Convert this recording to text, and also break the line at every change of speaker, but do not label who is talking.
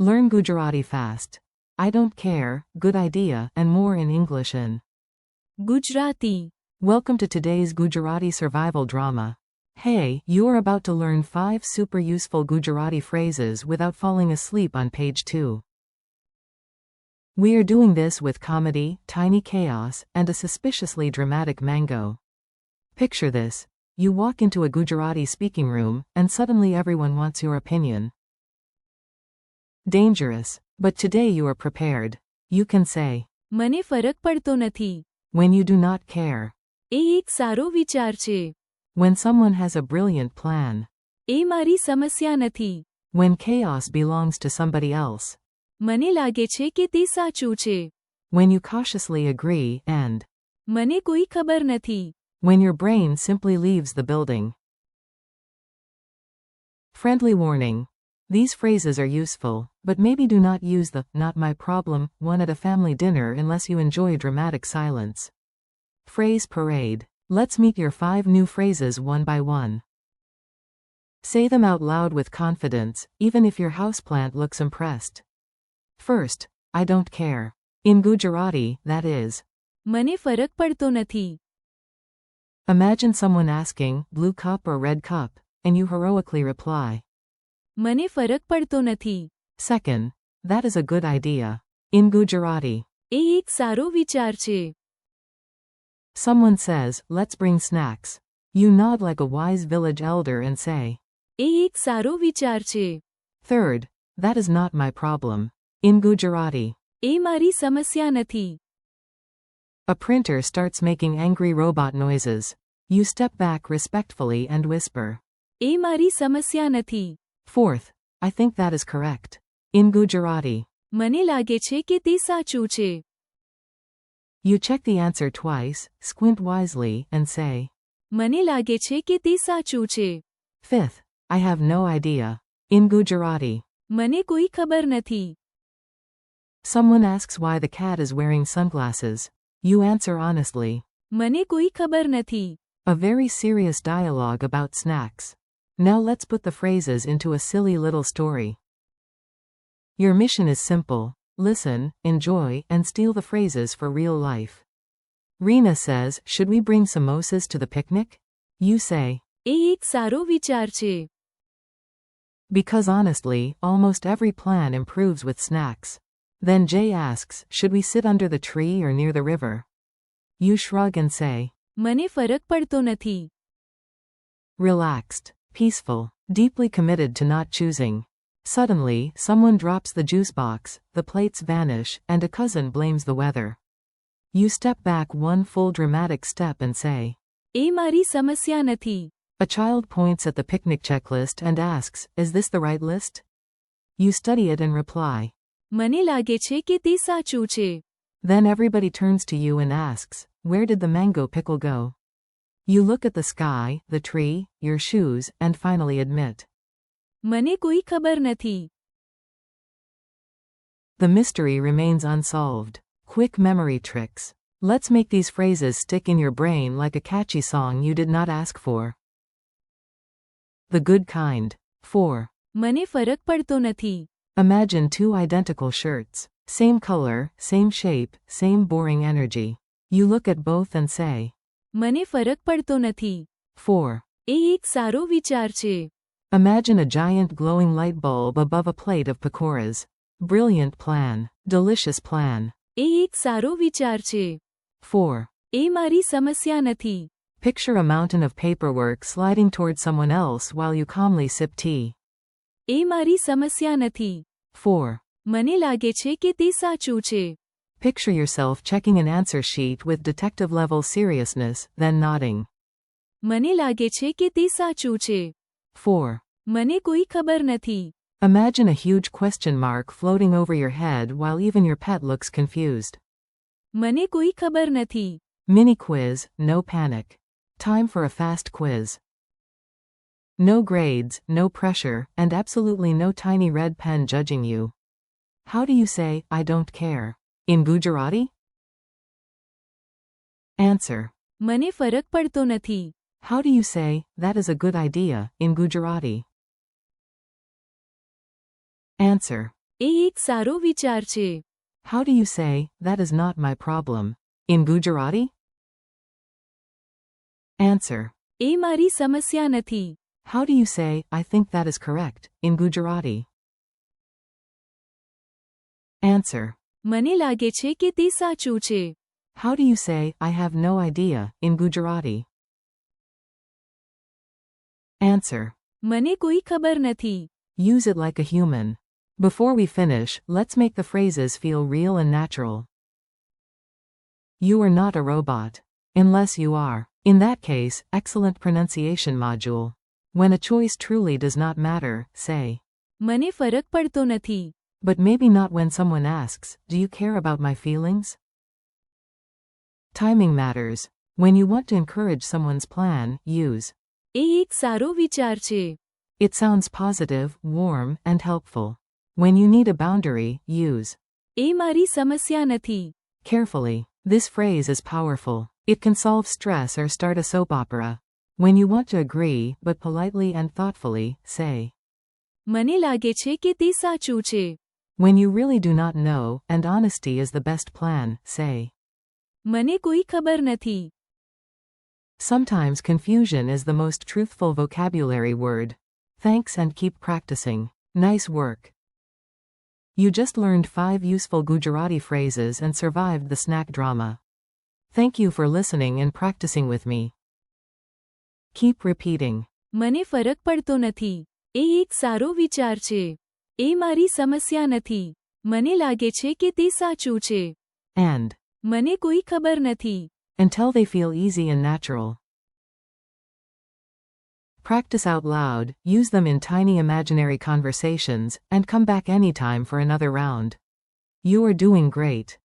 Learn Gujarati fast. I don't care, good idea, and more in English in
Gujarati.
Welcome to today's Gujarati survival drama. Hey, you're about to learn 5 super useful Gujarati phrases without falling asleep on page 2. We are doing this with comedy, tiny chaos, and a suspiciously dramatic mango. Picture this. You walk into a Gujarati speaking room, and suddenly everyone wants your opinion. Dangerous. But today you are prepared. You can say,
મને ફરક પડતો નથી.
when you do not care.
એ એક સારો વિચાર છે.
When someone has a brilliant plan.
એ મારી સમસ્યા નથી.
When chaos belongs to somebody else.
મને લાગે છે કે તે સાચું છે.
When you cautiously agree, and
મને કોઈ ખબર નથી.
when your brain simply leaves the building. Friendly warning. These phrases are useful, but maybe do not use the "not my problem" one at a family dinner unless you enjoy dramatic silence. Phrase parade. Let's meet your 5 new phrases one by one. Say them out loud with confidence, even if your houseplant looks impressed. First, I don't care. In Gujarati, that is,
મને ફરક પડતો નથી.
imagine someone asking, blue cup or red cup, and you heroically reply.
મને ફરક પડતો નથી.
Second, that is a good idea. In Gujarati,
એ એક સારો વિચાર છે.
someone says, let's bring snacks. You nod like a wise village elder and say.
એ એક સારો વિચાર છે.
Third, that is not my problem. In Gujarati,
એ મારી સમસ્યા નથી.
a printer starts making angry robot noises. You step back respectfully and whisper.
એ મારી સમસ્યા નથી.
Fourth, I think that is correct. In Gujarati,
મને લાગે છે કે તે સાચું છે.
you check the answer twice, squint wisely, and say.
મને લાગે છે કે તે સાચું છે.
Fifth, I have no idea. In Gujarati,
મને કોઈ ખબર નથી.
someone asks why the cat is wearing sunglasses. You answer honestly.
મને કોઈ ખબર નથી.
A very serious dialogue about snacks. Now let's put the phrases into a silly little story. Your mission is simple. Listen, enjoy, and steal the phrases for real life. Reena says, should we bring samosas to the picnic? You say,
એ એક સારો વિચાર છે.
because honestly, almost every plan improves with snacks. Then Jay asks, should we sit under the tree or near the river? You shrug and say,
મને ફરક પડતો નથી.
relaxed, peaceful, deeply committed to not choosing. Suddenly, someone drops the juice box, the plates vanish, and a cousin blames the weather. You step back one full dramatic step and say.
એ મારી સમસ્યા નથી.
A child points at the picnic checklist and asks, is this the right list? You study it and reply.
મને લાગે છે કે તે સાચું છે.
Then everybody turns to you and asks, where did the mango pickle go? You look at the sky, the tree, your shoes, and finally admit.
મને કોઈ ખબર નથી.
The mystery remains unsolved. Quick memory tricks. Let's make these phrases stick in your brain like a catchy song you did not ask for. The good kind. 4.
મને ફરક પડતો નથી.
Imagine 2 identical shirts. Same color, same shape, same boring energy. You look at both and say.
મને ફરક પડતો નથી.
4.
એ એક સારો વિચાર છે.
Imagine a giant glowing light bulb above a plate of pakoras. Brilliant plan. Delicious plan.
એ એક સારો વિચાર છે.
4.
એ મારી સમસ્યા નથી.
Picture a mountain of paperwork sliding towards someone else while you calmly sip tea.
એ મારી સમસ્યા નથી.
4.
મને લાગે છે કે તે સાચું છે.
Picture yourself checking an answer sheet with detective-level seriousness, then nodding.
મને લાગે છે કે તે સાચું છે.
4.
મને કોઈ ખબર નથી.
Imagine a huge question mark floating over your head while even your pet looks confused.
મને કોઈ ખબર નથી.
Mini quiz, no panic. Time for a fast quiz. No grades, no pressure, and absolutely no tiny red pen judging you. How do you say, I don't care? In Gujarati? Answer.
મને ફરક પડતો નથી.
How do you say, that is a good idea, in Gujarati? Answer.
એક સારો વિચાર છે.
How do you say, that is not my problem, in Gujarati? Answer.
એ મારી સમસ્યા નથી.
How do you say, I think that is correct, in Gujarati? Answer.
મને લાગે છે કે તે સાચું છે.
How do you say, I have no idea, in Gujarati? Answer.
મને કોઈ ખબર નથી.
Use it like a human. Before we finish, let's make the phrases feel real and natural. You are not a robot. Unless you are. In that case, excellent pronunciation module. When a choice truly does not matter, say.
મને ફરક પડતો નથી.
But maybe not when someone asks, do you care about my feelings? Timing matters. When you want to encourage someone's plan, use.
એ એક સારો વિચાર છે.
It sounds positive, warm, and helpful. When you need a boundary, use.
એ મારી સમસ્યા નથી.
Carefully. This phrase is powerful. It can solve stress or start a soap opera. When you want to agree, but politely and thoughtfully, say.
મને લાગે છે કે તે સાચું છે.
When you really do not know, and honesty is the best plan, say.
મને કોઈ ખબર નથી.
Sometimes confusion is the most truthful vocabulary word. Thanks and keep practicing. Nice work. You just learned 5 useful Gujarati phrases and survived the snack drama. Thank you for listening and practicing with me. Keep repeating.
મને ફરક પડતો નથી. એ એક સારો વિચાર છે. એ મારી સમસ્યા નથી. મને લાગે છે કે તે સાચું છે.
And.
મને કોઈ ખબર નથી.
Until they feel easy and natural. Practice out loud, use them in tiny imaginary conversations, and come back anytime for another round. You are doing great.